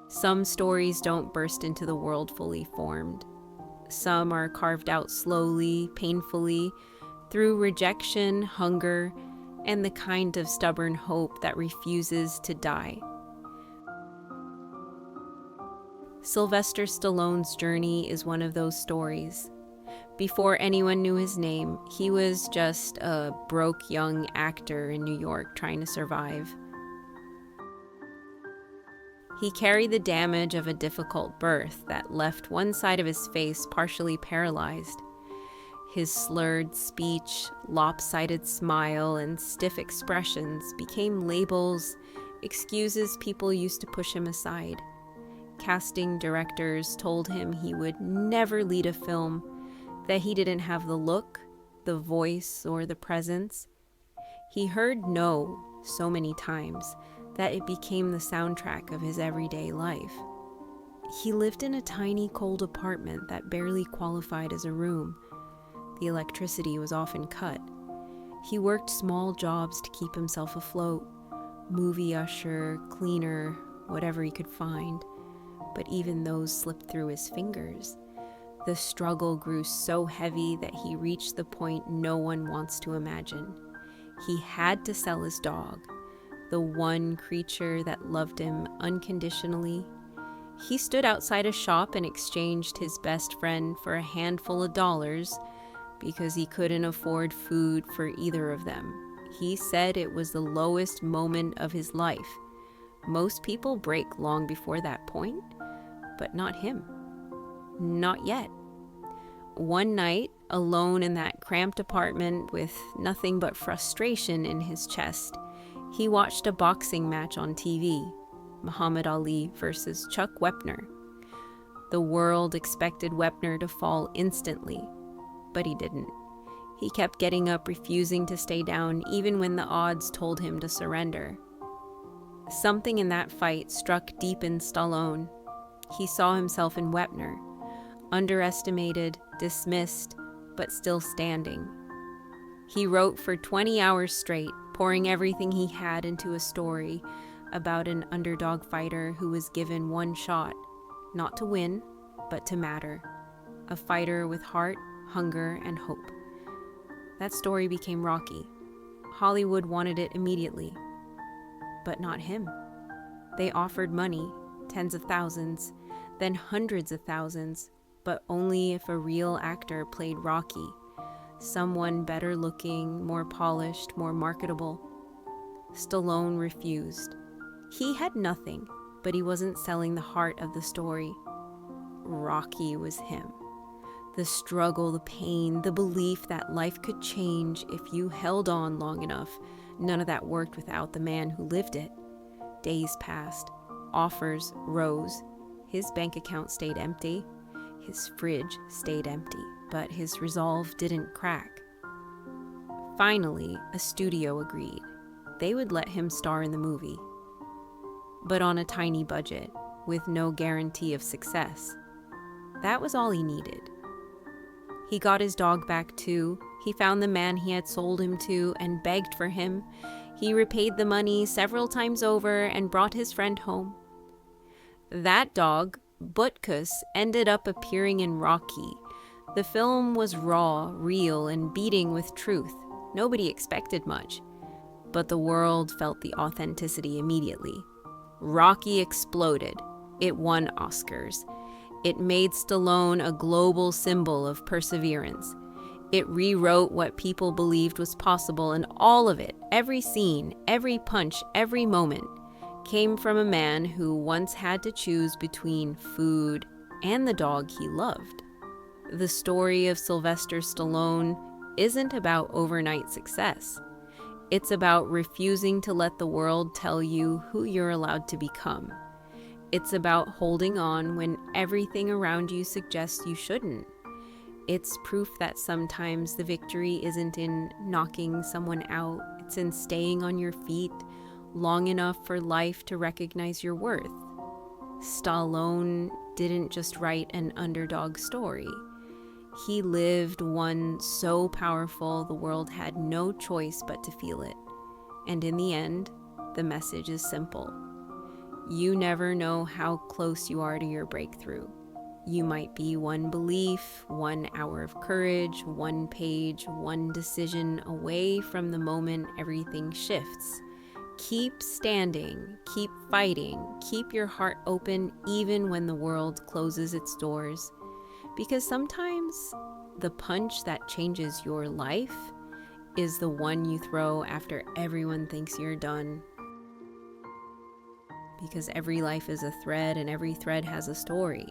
Some stories don't burst into the world fully formed. Some are carved out slowly, painfully, through rejection, hunger, and the kind of stubborn hope that refuses to die. Sylvester Stallone's journey is one of those stories. Before anyone knew his name, he was just a broke young actor in New York trying to survive. He carried the damage of a difficult birth that left one side of his face partially paralyzed. His slurred speech, lopsided smile, and stiff expressions became labels, excuses people used to push him aside. Casting directors told him he would never lead a film, that he didn't have the look, the voice, or the presence. He heard no so many times that it became the soundtrack of his everyday life. He lived in a tiny, cold apartment that barely qualified as a room. The electricity was often cut. He worked small jobs to keep himself afloat, movie usher, cleaner, whatever he could find. But even those slipped through his fingers. The struggle grew so heavy that he reached the point no one wants to imagine. He had to sell his dog, the one creature that loved him unconditionally. He stood outside a shop and exchanged his best friend for a handful of dollars because he couldn't afford food for either of them. He said it was the lowest moment of his life. Most people break long before that point, but not him. Not yet. One night, alone in that cramped apartment with nothing but frustration in his chest, he watched a boxing match on TV, Muhammad Ali versus Chuck Wepner. The world expected Wepner to fall instantly, but he didn't. He kept getting up, refusing to stay down, even when the odds told him to surrender. Something in that fight struck deep in Stallone. He saw himself in Wepner, underestimated, dismissed, but still standing. He wrote for 20 hours straight, pouring everything he had into a story about an underdog fighter who was given one shot, not to win, but to matter. A fighter with heart, hunger, and hope. That story became Rocky. Hollywood wanted it immediately, but not him. They offered money, tens of thousands, then hundreds of thousands, but only if a real actor played Rocky, someone better looking, more polished, more marketable. Stallone refused. He had nothing, but he wasn't selling the heart of the story. Rocky was him. The struggle, the pain, the belief that life could change if you held on long enough. None of that worked without the man who lived it. Days passed. Offers rose. His bank account stayed empty. His fridge stayed empty, but his resolve didn't crack. Finally, a studio agreed. They would let him star in the movie, but on a tiny budget, with no guarantee of success. That was all he needed. He got his dog back too. He found the man he had sold him to and begged for him. He repaid the money several times over and brought his friend home. That dog, Butkus, ended up appearing in Rocky. The film was raw, real, and beating with truth. Nobody expected much, but the world felt the authenticity immediately. Rocky exploded. It won Oscars. It made Stallone a global symbol of perseverance. It rewrote what people believed was possible, and all of it, every scene, every punch, every moment, came from a man who once had to choose between food and the dog he loved. The story of Sylvester Stallone isn't about overnight success. It's about refusing to let the world tell you who you're allowed to become. It's about holding on when everything around you suggests you shouldn't. It's proof that sometimes the victory isn't in knocking someone out. It's in staying on your feet long enough for life to recognize your worth. Stallone didn't just write an underdog story. He lived one so powerful the world had no choice but to feel it. And in the end, the message is simple. You never know how close you are to your breakthrough. You might be one belief, 1 hour of courage, 1 page, 1 decision away from the moment everything shifts. Keep standing, keep fighting, keep your heart open even when the world closes its doors. Because sometimes the punch that changes your life is the one you throw after everyone thinks you're done. Because every life is a thread and every thread has a story.